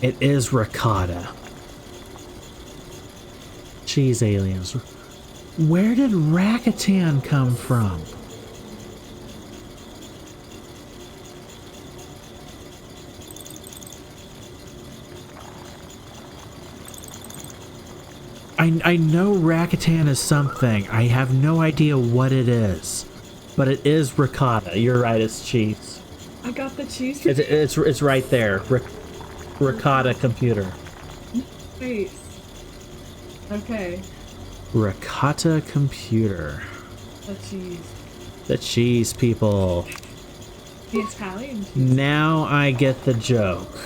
It is ricotta. Cheese aliens. Where did Rakatan come from? I know Rakatan is something. I have no idea what it is. But it is ricotta. You're right, it's cheese. I got the cheese. It's right there. Ricotta computer. Nice. Okay. Ricotta computer. The cheese. The cheese people. The Italian cheese. Now I get the joke.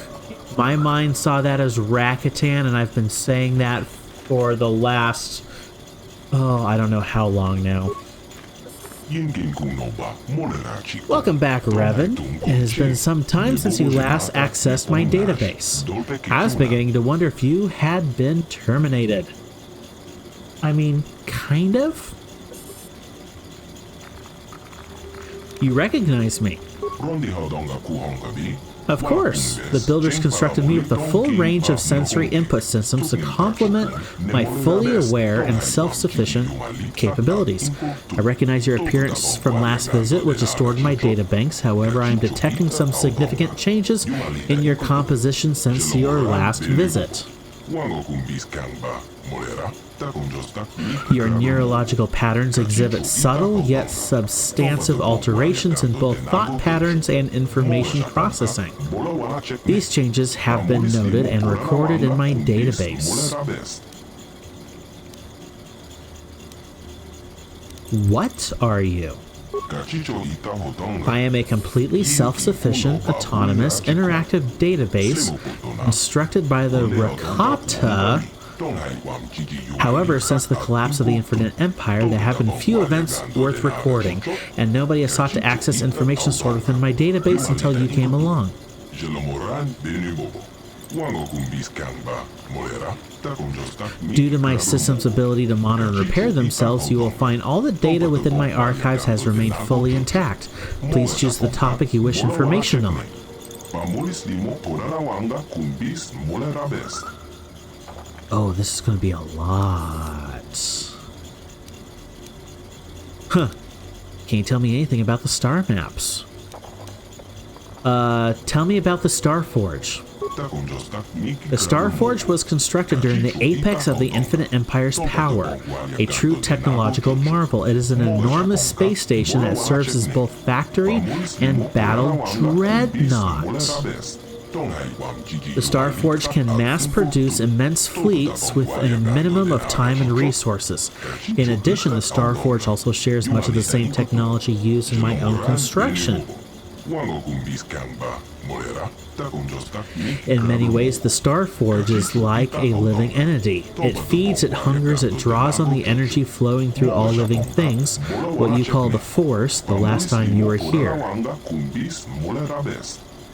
My mind saw that as Rakatan, and I've been saying that for the last... oh, I don't know how long now. Welcome back, Revan. It has been some time since you last accessed my database. I was beginning to wonder if you had been terminated. I mean, kind of? You recognize me. Of course. The builders constructed me with a full range of sensory input systems to complement my fully aware and self-sufficient capabilities. I recognize your appearance from last visit, which is stored in my databanks. However, I am detecting some significant changes in your composition since your last visit. Your neurological patterns exhibit subtle yet substantive alterations in both thought patterns and information processing. These changes have been noted and recorded in my database. What are you? I am a completely self-sufficient, autonomous, interactive database constructed by the Ricotta. However, since the collapse of the Infinite Empire, there have been few events worth recording, and nobody has sought to access information stored within my database until you came along. Due to my system's ability to monitor and repair themselves, you will find all the data within my archives has remained fully intact. Please choose the topic you wish information on. Oh, this is going to be a lot. Huh. Can you tell me anything about the star maps? Tell me about the Star Forge. The Star Forge was constructed during the apex of the Infinite Empire's power, a true technological marvel. It is an enormous space station that serves as both factory and battle dreadnought. The Star Forge can mass-produce immense fleets with a minimum of time and resources. In addition, the Star Forge also shares much of the same technology used in my own construction. In many ways, the Star Forge is like a living entity. It feeds, it hungers, it draws on the energy flowing through all living things, what you call the Force, the last time you were here.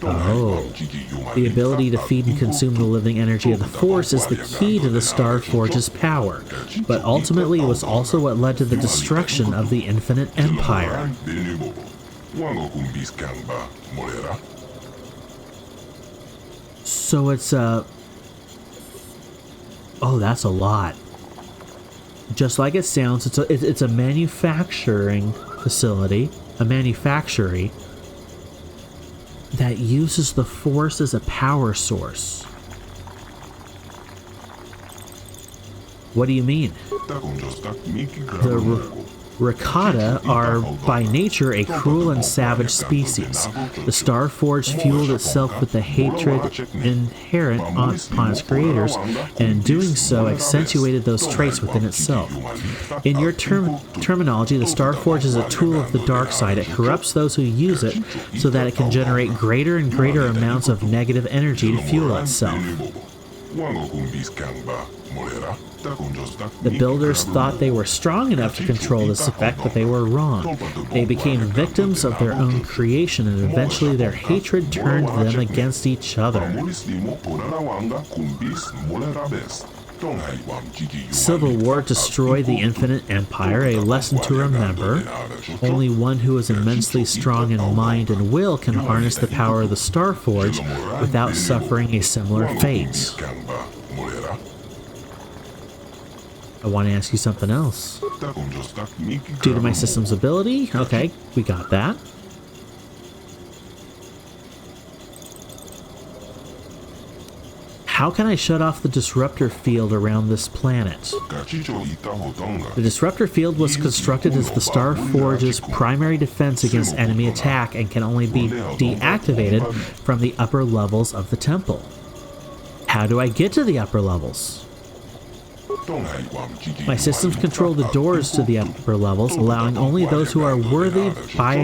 Oh, the ability to feed and consume the living energy of the Force is the key to the Star Forge's power, but ultimately it was also what led to the destruction of the Infinite Empire. So it's oh, that's a lot. Just like it sounds, it's a manufacturing facility, a manufactory that uses the Force as a power source. What do you mean? The Ricotta are by nature a cruel and savage species. The Star Forge fueled itself with the hatred inherent upon its creators, and in doing so accentuated those traits within itself. In your terminology, the Star Forge is a tool of the dark side. It corrupts those who use it so that it can generate greater and greater amounts of negative energy to fuel itself. The builders thought they were strong enough to control this effect, but they were wrong. They became victims of their own creation, and eventually their hatred turned them against each other. Civil War destroyed the Infinite Empire, a lesson to remember. Only one who is immensely strong in mind and will can harness the power of the Star Forge without suffering a similar fate. I want to ask you something else. Due to my system's ability? Okay, we got that. How can I shut off the disruptor field around this planet? The disruptor field was constructed as the Star Forge's primary defense against enemy attack and can only be deactivated from the upper levels of the temple. How do I get to the upper levels? My systems control the doors to the upper levels, allowing only those who are worthy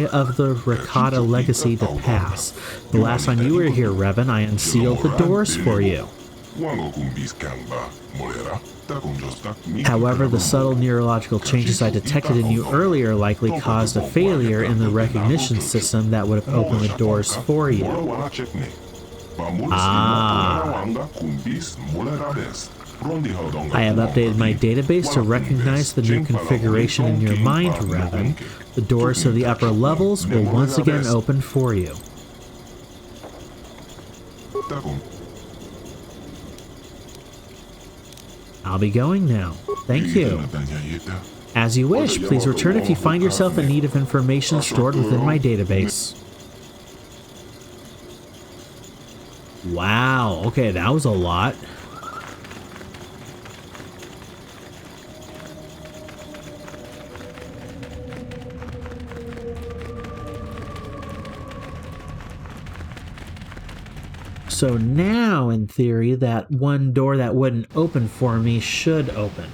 of the Ricotta legacy to pass. The last time you were here, Revan, I unsealed the doors for you. However, the subtle neurological changes I detected in you earlier likely caused a failure in the recognition system that would have opened the doors for you. Ah. I have updated my database to recognize the new configuration in your mind, Revan. The doors to the upper levels will once again open for you. I'll be going now. Thank you. As you wish, please return if you find yourself in need of information stored within my database. Wow, okay, that was a lot. So now, in theory, that one door that wouldn't open for me should open.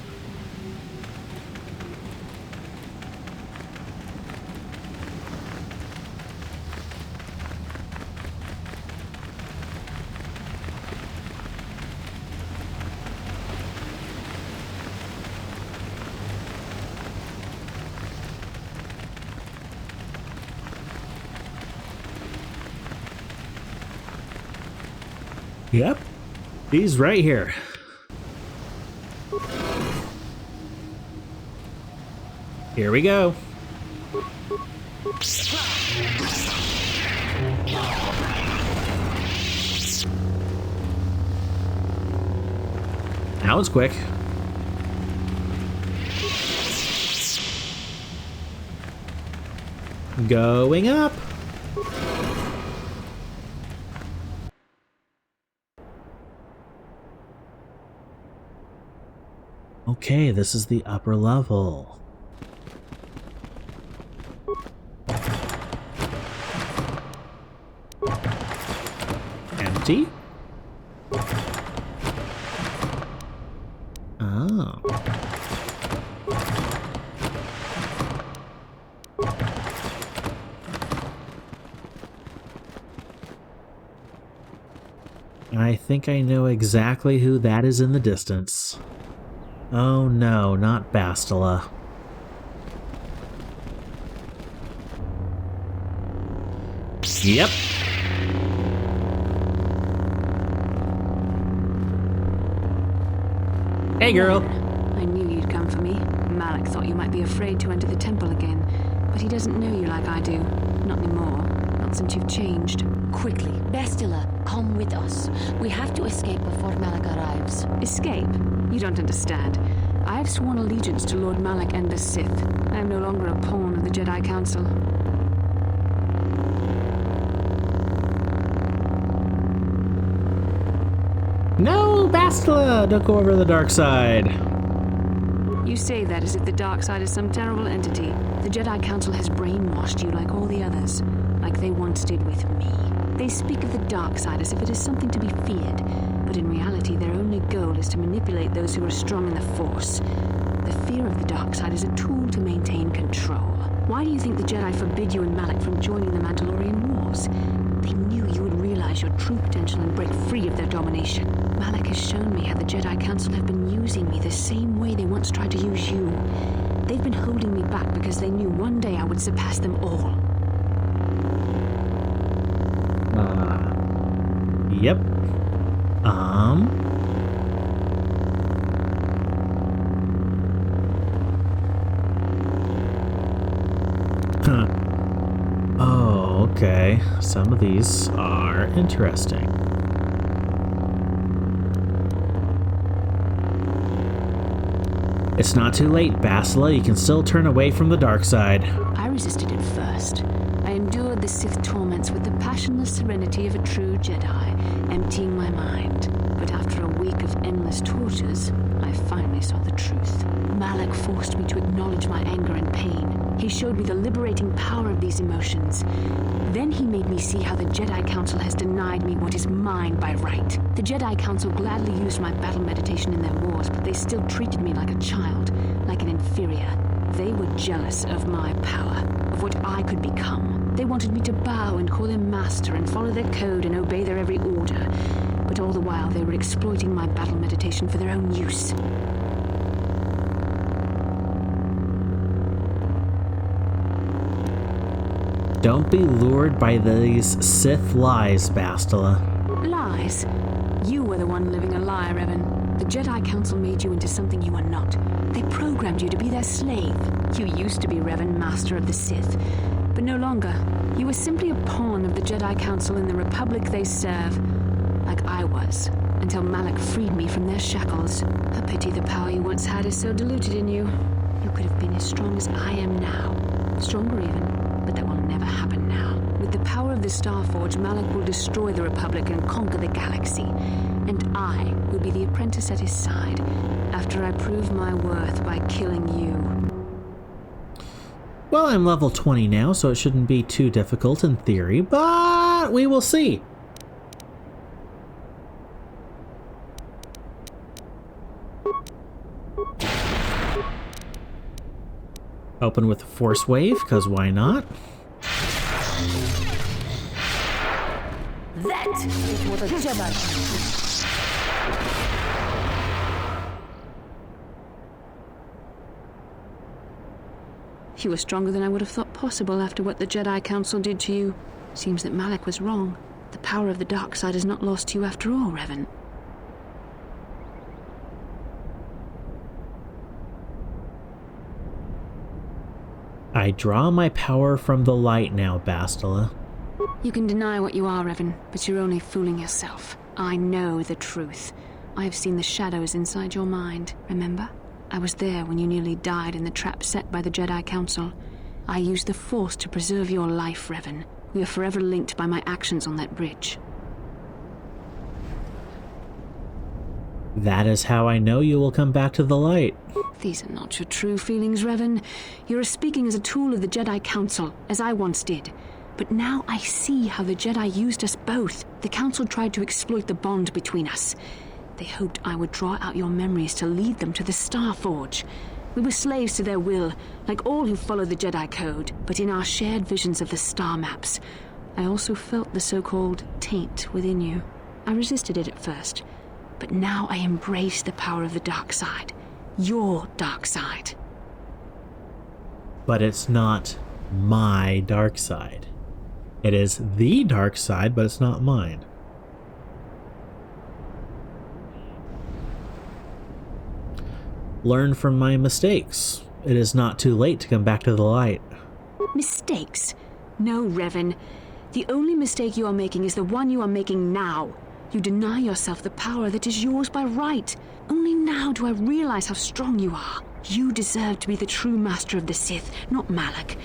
Yep, he's right here. Here we go. That was quick. Going up. Okay, this is the upper level. Empty? Oh. I think I know exactly who that is in the distance. Oh no, not Bastila. Yep. Hey girl. I knew you'd come for me. Malak thought you might be afraid to enter the temple again, but he doesn't know you like I do. Not anymore. Not since you've changed. Quickly, Bastila, come with us. We have to escape before Malak arrives. Escape? You don't understand. I have sworn allegiance to Lord Malak and the Sith. I am no longer a pawn of the Jedi Council. No, Bastila! Don't go over to the dark side. You say that as if the dark side is some terrible entity. The Jedi Council has brainwashed you like all the others, like they once did with me. They speak of the dark side as if it is something to be feared, but in reality their only goal is to manipulate those who are strong in the Force. The fear of the dark side is a tool to maintain control. Why do you think the Jedi forbid you and Malak from joining the Mandalorian Wars? They knew you would realize your true potential and break free of their domination. Malak has shown me how the Jedi Council have been using me the same way they once tried to use you. They've been holding me back because they knew one day I would surpass them all. Yep. Okay, some of these are interesting. It's not too late, Bastila. You can still turn away from the dark side. I resisted at first. I endured the Sith torments with the passionless serenity of a true Jedi, emptying my mind. But after a week of endless tortures, I finally saw the truth. Malak forced me to acknowledge my anger and pain. He showed me the liberating power of these emotions. Then he made me see how the Jedi Council has denied me what is mine by right. The Jedi Council gladly used my battle meditation in their wars, but they still treated me like a child, like an inferior. They were jealous of my power, of what I could become. They wanted me to bow and call them master and follow their code and obey their every order. But all the while they were exploiting my battle meditation for their own use. Don't be lured by these Sith lies, Bastila. Lies? You were the one living a lie, Revan. The Jedi Council made you into something you are not. They programmed you to be their slave. You used to be Revan, Master of the Sith, but no longer. You were simply a pawn of the Jedi Council in the Republic they serve, like I was, until Malak freed me from their shackles. A pity the power you once had is so diluted in you. You could have been as strong as I am now. Stronger even, but that will never happen now. With the power of the Starforge, Malak will destroy the Republic and conquer the galaxy. And I will be the apprentice at his side, after I prove my worth by killing you. Well, I'm level 20 now, so it shouldn't be too difficult in theory, but we will see. Open with a force wave, because why not? That is what a Jedi. You were stronger than I would have thought possible after what the Jedi Council did to you. Seems that Malak was wrong. The power of the dark side is not lost to you after all, Revan. I draw my power from the light now, Bastila. You can deny what you are, Revan, but you're only fooling yourself. I know the truth. I have seen the shadows inside your mind, remember? I was there when you nearly died in the trap set by the Jedi Council. I used the Force to preserve your life, Revan. We are forever linked by my actions on that bridge. That is how I know you will come back to the light. These are not your true feelings, Revan. You are speaking as a tool of the Jedi Council, as I once did. But now I see how the Jedi used us both. The Council tried to exploit the bond between us. They hoped I would draw out your memories to lead them to the Starforge. We were slaves to their will, like all who follow the Jedi Code. But in our shared visions of the star maps, I also felt the so-called taint within you. I resisted it at first, but now I embrace the power of the dark side. Your dark side. But it's not my dark side. It is the dark side, but it's not mine. Learn from my mistakes. It is not too late to come back to the light. Mistakes? No, Revan. The only mistake you are making is the one you are making now. You deny yourself the power that is yours by right. Only now do I realize how strong you are. You deserve to be the true master of the Sith, not Malak.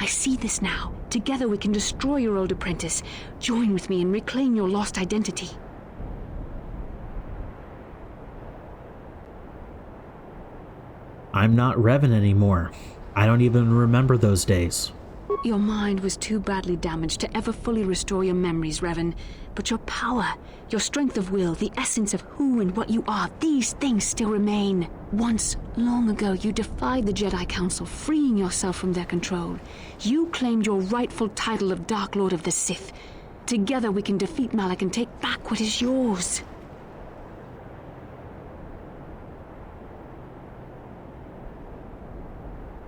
I see this now. Together we can destroy your old apprentice. Join with me and reclaim your lost identity. I'm not Revan anymore. I don't even remember those days. Your mind was too badly damaged to ever fully restore your memories, Revan. But your power, your strength of will, the essence of who and what you are, these things still remain. Once, long ago, you defied the Jedi Council, freeing yourself from their control. You claimed your rightful title of Dark Lord of the Sith. Together we can defeat Malak and take back what is yours.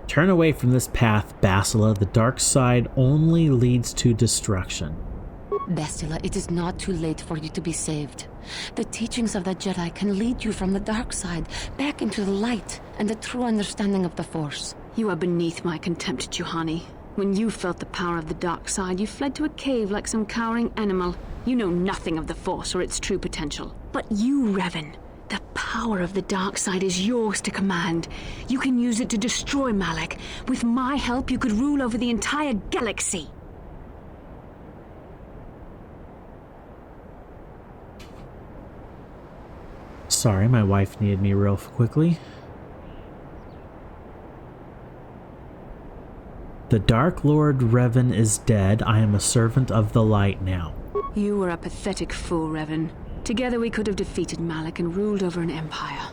Turn away from this path, Bastila. The dark side only leads to destruction. Bastila, it is not too late for you to be saved. The teachings of the Jedi can lead you from the dark side back into the light and the true understanding of the Force. You are beneath my contempt, Juhani. When you felt the power of the dark side, you fled to a cave like some cowering animal. You know nothing of the Force or its true potential. But you, Revan, the power of the dark side is yours to command. You can use it to destroy Malak. With my help, you could rule over the entire galaxy. Sorry, my wife needed me real quickly. The Dark Lord Revan is dead. I am a servant of the light now. You were a pathetic fool, Revan. Together we could have defeated Malak and ruled over an empire.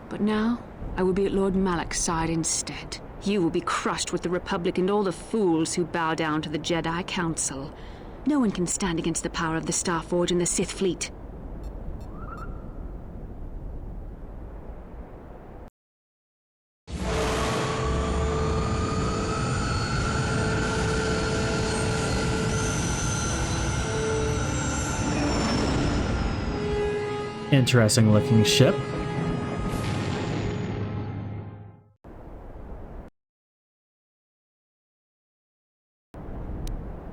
But now, I will be at Lord Malak's side instead. You will be crushed with the Republic and all the fools who bow down to the Jedi Council. No one can stand against the power of the Starforge and the Sith fleet. Interesting looking ship.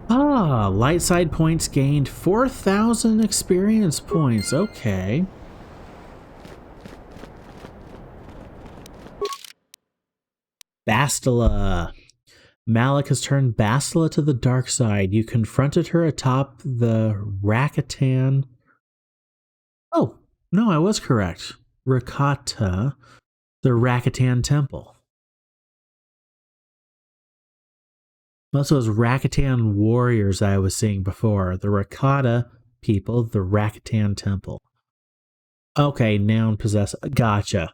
Ah, light side points gained 4,000 experience points. Okay. Bastila. Malak has turned Bastila to the dark side. You confronted her atop the Rakatan. Oh, no, I was correct. Rakata, the Rakatan Temple. That's those Rakatan warriors I was seeing before. The Rakata people, the Rakatan Temple. Okay, noun possess. Gotcha.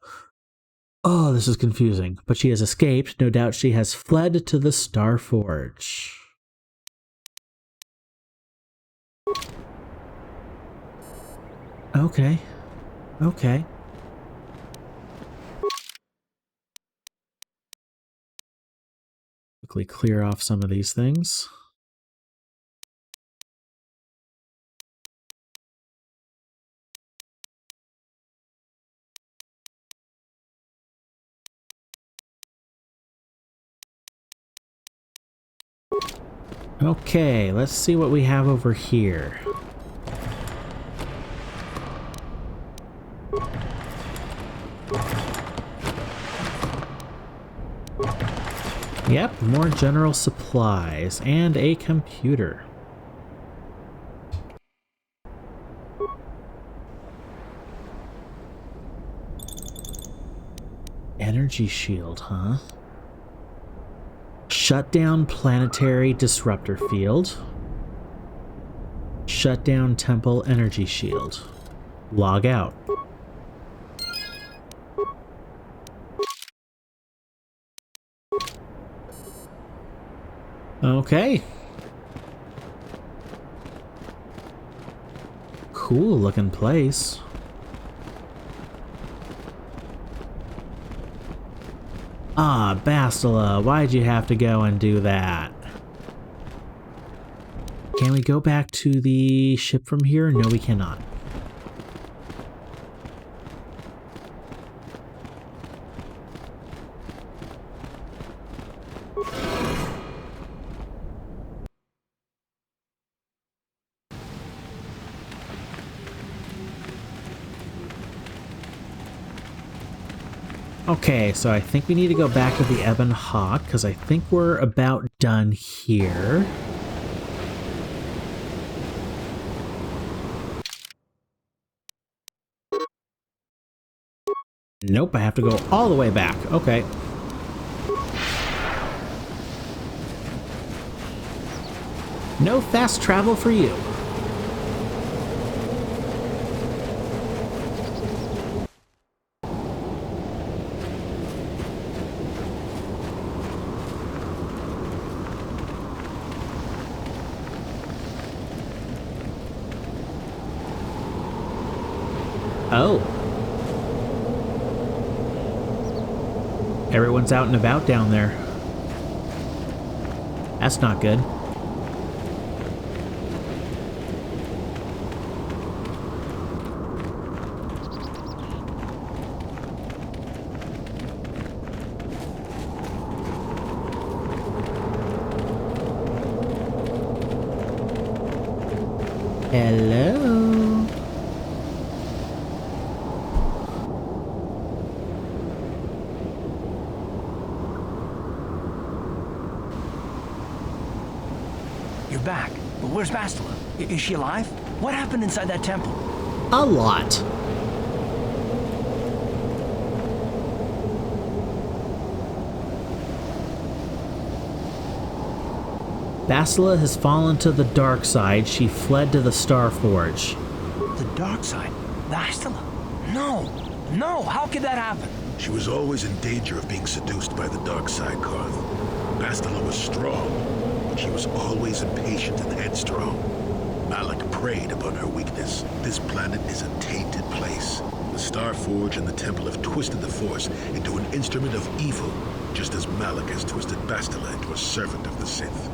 Oh, this is confusing. But she has escaped. No doubt she has fled to the Starforge. Okay. Okay. Quickly clear off some of these things. Okay, let's see what we have over here. Yep, more general supplies and a computer. Energy shield, huh? Shut down planetary disruptor field. Shut down temple energy shield. Log out. Okay. Cool looking place. Ah, Bastila, why'd you have to go and do that? Can we go back to the ship from here? No, we cannot. Okay, so I think we need to go back to the Ebon Hawk, because I think we're about done here. Nope, I have to go all the way back. Okay. No fast travel for you. Oh. Everyone's out and about down there. That's not good. Hello? You're back. But where's Bastila? Is she alive? What happened inside that temple? A lot. Bastila has fallen to the dark side. She fled to the Starforge. The dark side? Bastila? No! No! How could that happen? She was always in danger of being seduced by the dark side, Karth. Bastila was strong, but she was always impatient and headstrong. Malak preyed upon her weakness. This planet is a tainted place. The Starforge and the Temple have twisted the Force into an instrument of evil, just as Malak has twisted Bastila into a servant of the Sith.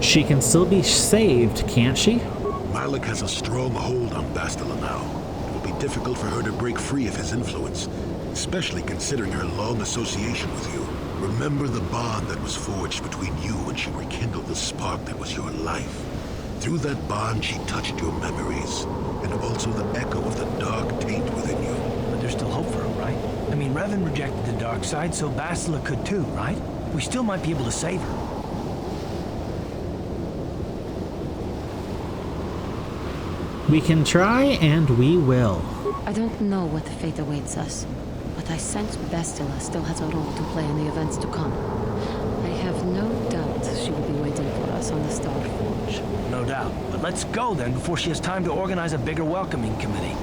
She can still be saved, can't she? Malak has a strong hold on Bastila now. It will be difficult for her to break free of his influence, especially considering her long association with you. Remember the bond that was forged between you when she rekindled the spark that was your life. Through that bond, she touched your memories, and also the echo of the dark taint within you. But there's still hope for her, right? I mean, Revan rejected the dark side, so Bastila could too, right? We still might be able to save her. We can try, and we will. I don't know what fate awaits us, but I sense Bastila still has a role to play in the events to come. I have no doubt she will be waiting for us on the Starforge. No doubt. But let's go then before she has time to organize a bigger welcoming committee.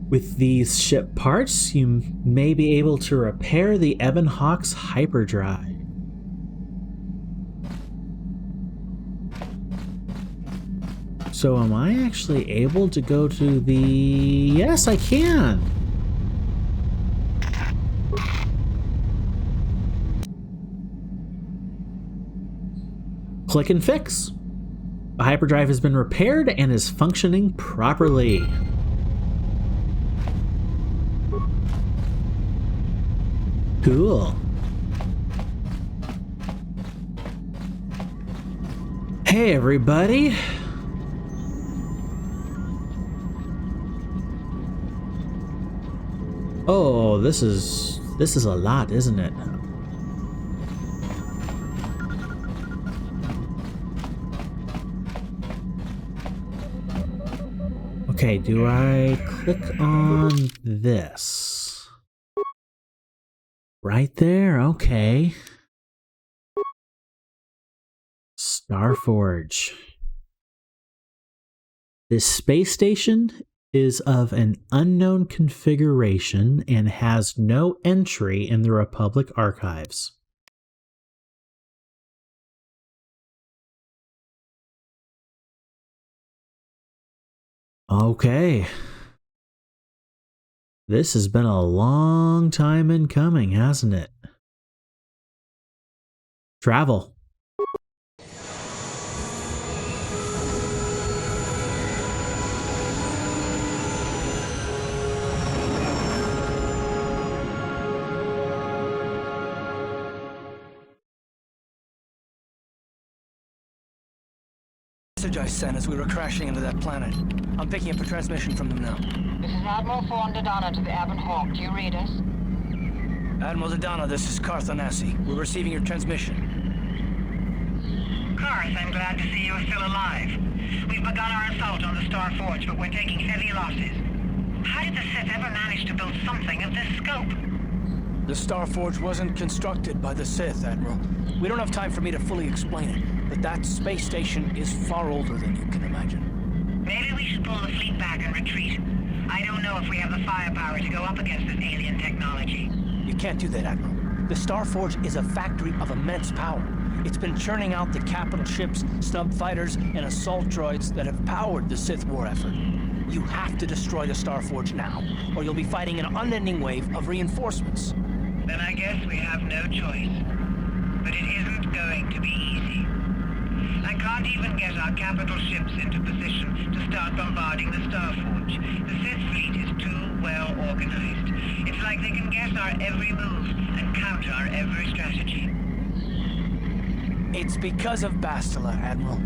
With these ship parts, you may be able to repair the Ebon Hawk's hyperdrive. So am I actually able to go to the... Yes, I can! Click and fix. The hyperdrive has been repaired and is functioning properly. Cool. Hey everybody. Oh, this is a lot, isn't it? Okay, do I click on this? Right there, okay. Starforge. This space station is of an unknown configuration and has no entry in the Republic archives. Okay. This has been a long time in coming, hasn't it? Travel. Message I sent as we were crashing into that planet. I'm picking up a transmission from them now. This is Admiral Thorn Dodonna to the Ebon Hawk. Do you read us? Admiral Dodonna, this is Karth Onasi. We're receiving your transmission. Karth, I'm glad to see you're still alive. We've begun our assault on the Starforge, but we're taking heavy losses. How did the Sith ever manage to build something of this scope? The Starforge wasn't constructed by the Sith, Admiral. We don't have time for me to fully explain it, but that space station is far older than you can imagine. Maybe we should pull the fleet back and retreat. I don't know if we have the firepower to go up against this alien technology. You can't do that, Admiral. The Starforge is a factory of immense power. It's been churning out the capital ships, snub fighters, and assault droids that have powered the Sith war effort. You have to destroy the Starforge now, or you'll be fighting an unending wave of reinforcements. Then I guess we have no choice. But it isn't going to be easy. I can't even get our capital ships into position to start bombarding the Starforge. The Sith fleet is too well organized. It's like they can guess our every move and counter our every strategy. It's because of Bastila, Admiral.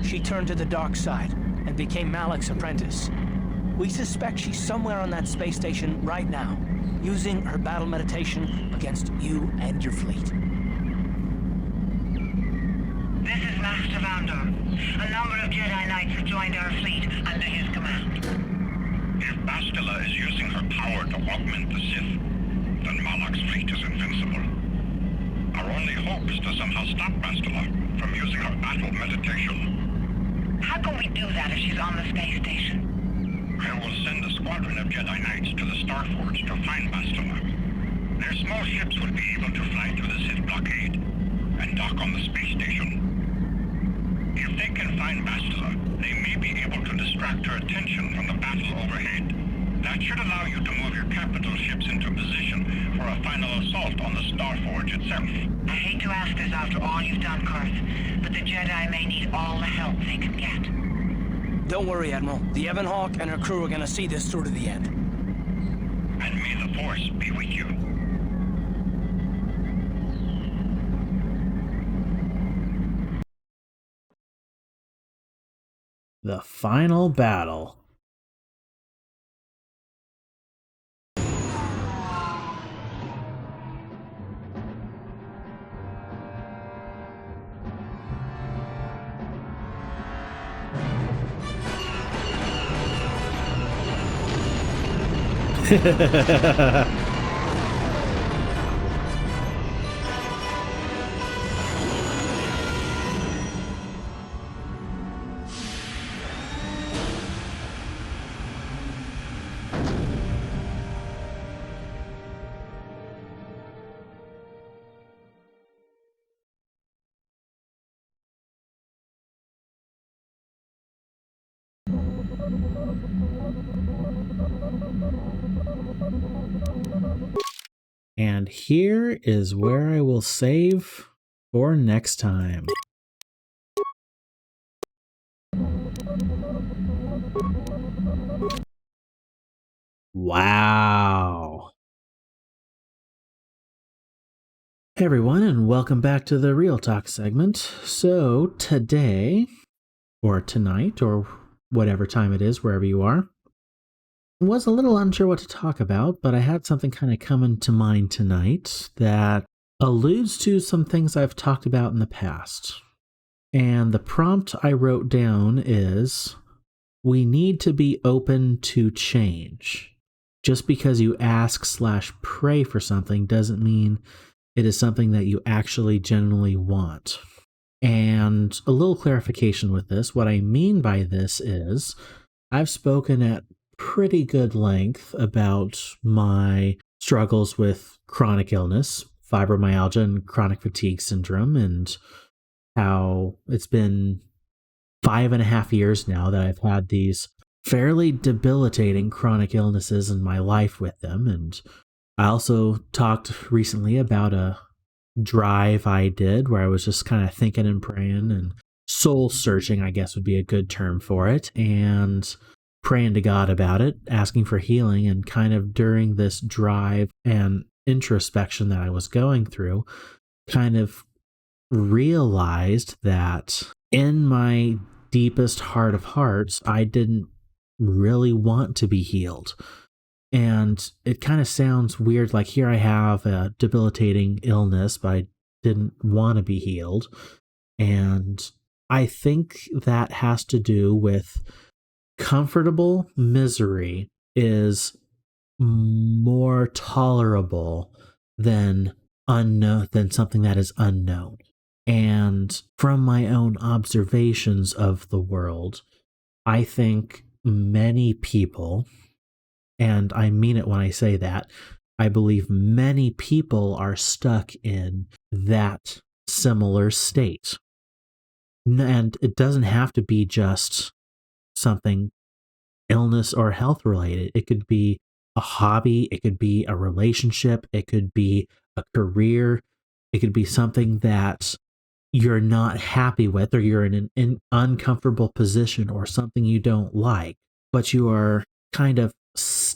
She turned to the dark side and became Malik's apprentice. We suspect she's somewhere on that space station right now, using her battle meditation against you and your fleet. This is Master Vandor. A number of Jedi Knights have joined our fleet under his command. If Bastila is using her power to augment the Sith, then Malak's fleet is invincible. Our only hope is to somehow stop Bastila from using her battle meditation. How can we do that if she's on the space station? I will send a squadron of Jedi Knights to the Starforge to find Bastila. Their small ships will be able to fly through the Sith blockade and dock on the space station. If they can find Bastila, they may be able to distract her attention from the battle overhead. That should allow you to move your capital ships into position for a final assault on the Starforge itself. I hate to ask this after all you've done, Kurth, but the Jedi may need all the help they can get. Don't worry, Admiral. The Ebon Hawk and her crew are gonna see this through to the end. And may the Force be with you. The final battle. And here is where I will save for next time. Wow. Hey everyone, and welcome back to the Real Talk segment. So today, or tonight, or whatever time it is, wherever you are, was a little unsure what to talk about, but I had something kind of come into mind tonight that alludes to some things I've talked about in the past. And the prompt I wrote down is, we need to be open to change. Just because you ask/pray for something doesn't mean it is something that you actually genuinely want. And a little clarification with this, what I mean by this is, I've spoken at pretty good length about my struggles with chronic illness, fibromyalgia and chronic fatigue syndrome, and how it's been 5.5 years now that I've had these fairly debilitating chronic illnesses in my life with them. And I also talked recently about a drive I did where I was just kind of thinking and praying and soul searching, I guess would be a good term for it, and praying to God about it, asking for healing. And kind of during this drive and introspection that I was going through, kind of realized that in my deepest heart of hearts, I didn't really want to be healed. And it kind of sounds weird, like here I have a debilitating illness, but I didn't want to be healed. And I think that has to do with comfortable misery is more tolerable than something that is unknown. And from my own observations of the world, I think many people, and I mean it when I say that, I believe many people are stuck in that similar state. And it doesn't have to be just something illness or health related. It could be a hobby, it could be a relationship, it could be a career, it could be something that you're not happy with, or you're in an uncomfortable position, or something you don't like, but you are kind of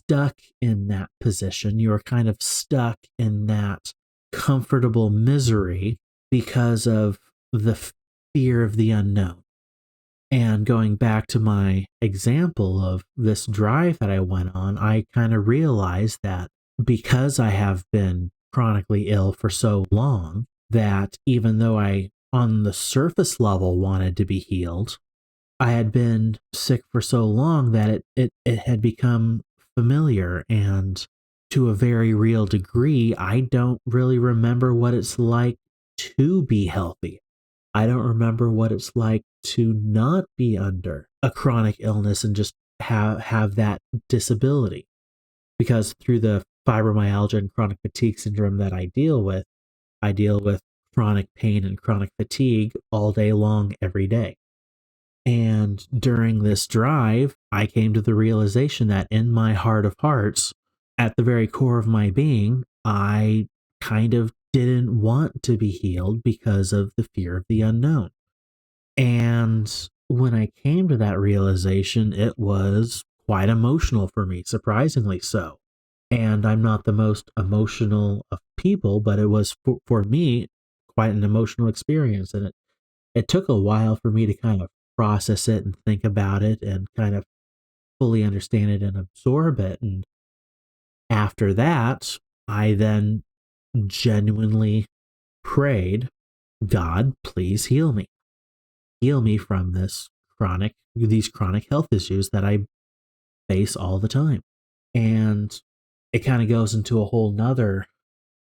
stuck in that position. You are kind of stuck in that comfortable misery because of the fear of the unknown. And going back to my example of this drive that I went on, I kind of realized that because I have been chronically ill for so long, that even though I, on the surface level, wanted to be healed, I had been sick for so long that it had become familiar. And to a very real degree, I don't really remember what it's like to be healthy. I don't remember what it's like to not be under a chronic illness and just have that disability. Because through the fibromyalgia and chronic fatigue syndrome that I deal with chronic pain and chronic fatigue all day long, every day. And during this drive, I came to the realization that in my heart of hearts, at the very core of my being, I kind of didn't want to be healed because of the fear of the unknown. And when I came to that realization, it was quite emotional for me, surprisingly so. And I'm not the most emotional of people, but it was for me quite an emotional experience. And it took a while for me to kind of process it and think about it and kind of fully understand it and absorb it. And after that, I then genuinely prayed, God, please heal me. Heal me from these chronic health issues that I face all the time. And it kind of goes into a whole nother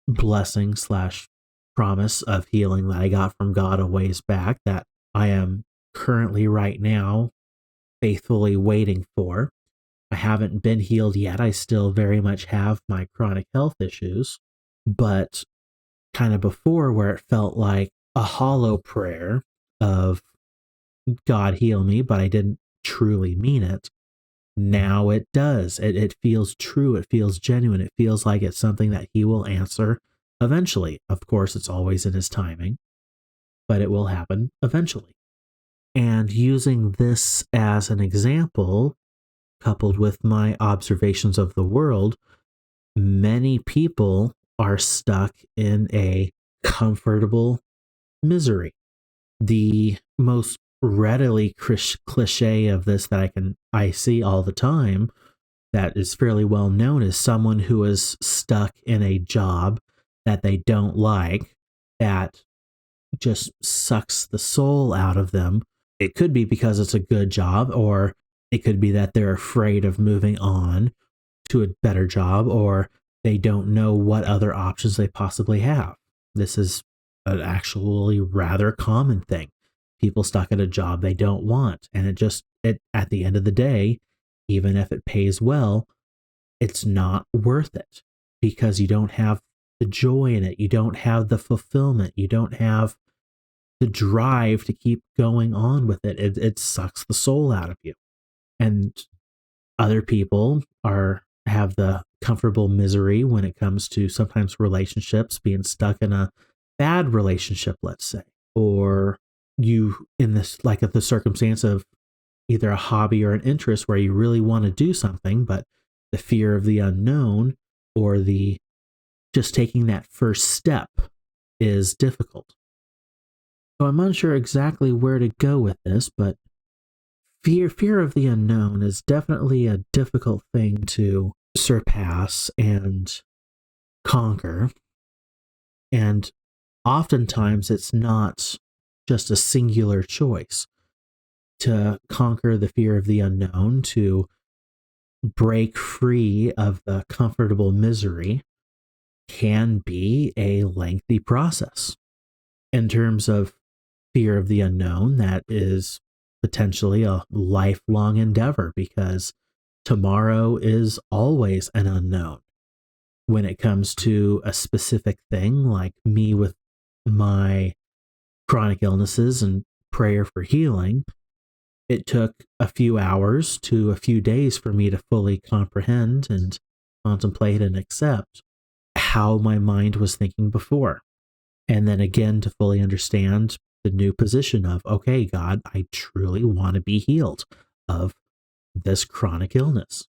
blessing / promise of healing that I got from God a ways back that I am currently right now faithfully waiting for. I haven't been healed yet. I still very much have my chronic health issues, but kind of before where it felt like a hollow prayer of God heal me, but I didn't truly mean it. Now it does. It feels true. It feels genuine. It feels like it's something that he will answer eventually. Of course, it's always in his timing, but it will happen eventually. And using this as an example, coupled with my observations of the world, many people are stuck in a comfortable misery. The most readily cliche of this that I see all the time that is fairly well known is someone who is stuck in a job that they don't like, that just sucks the soul out of them. It could be because it's a good job, or it could be that they're afraid of moving on to a better job, or they don't know what other options they possibly have. This is an actually rather common thing. People stuck at a job they don't want. And it at the end of the day, even if it pays well, it's not worth it because you don't have the joy in it. You don't have the fulfillment. You don't have the drive to keep going on with it. It sucks the soul out of you. And other people have the comfortable misery when it comes to sometimes relationships, being stuck in a bad relationship, let's say, or you in this, like the circumstance of either a hobby or an interest where you really want to do something, but the fear of the unknown or the just taking that first step is difficult. So I'm unsure exactly where to go with this, but fear of the unknown is definitely a difficult thing to surpass and conquer. And oftentimes it's not just a singular choice. To conquer the fear of the unknown, to break free of the comfortable misery, can be a lengthy process. In terms of fear of the unknown, that is potentially a lifelong endeavor because tomorrow is always an unknown. When it comes to a specific thing, like me with my chronic illnesses and prayer for healing, it took a few hours to a few days for me to fully comprehend and contemplate and accept how my mind was thinking before. And then again, to fully understand the new position of, okay, God, I truly want to be healed of this chronic illness.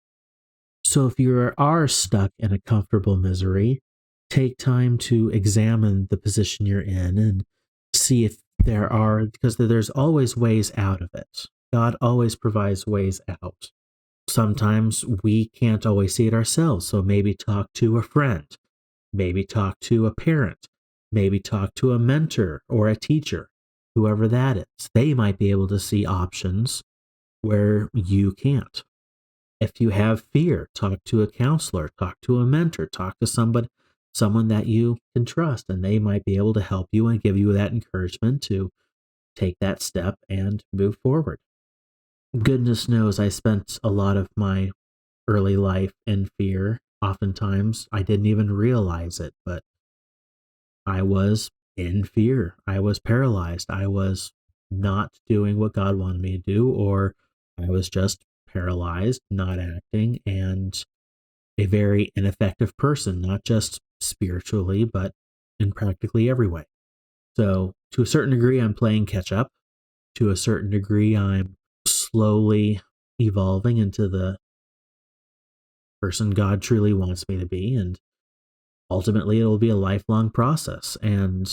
So if you are stuck in a comfortable misery, take time to examine the position you're in and see if there are, because there's always ways out of it. God always provides ways out. Sometimes we can't always see it ourselves, so maybe talk to a friend, maybe talk to a parent, maybe talk to a mentor or a teacher, whoever that is. They might be able to see options where you can't. If you have fear, talk to a counselor, talk to a mentor, talk to someone that you can trust, and they might be able to help you and give you that encouragement to take that step and move forward. Goodness knows I spent a lot of my early life in fear. Oftentimes I didn't even realize it, but I was in fear. I was paralyzed. I was not doing what God wanted me to do, or I was just paralyzed, not acting, and a very ineffective person, not just spiritually, but in practically every way. So, to a certain degree, I'm playing catch up. To a certain degree, I'm slowly evolving into the person God truly wants me to be. And ultimately, it'll be a lifelong process, and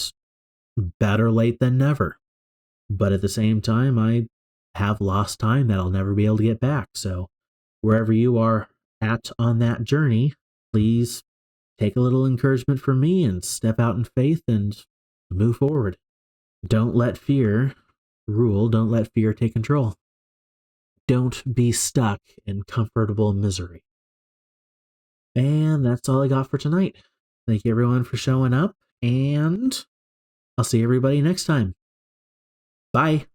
better late than never. But at the same time, I have lost time that I'll never be able to get back. So, wherever you are at on that journey, please take a little encouragement from me and step out in faith and move forward. Don't let fear rule. Don't let fear take control. Don't be stuck in comfortable misery. And that's all I got for tonight. Thank you everyone for showing up, and I'll see everybody next time. Bye.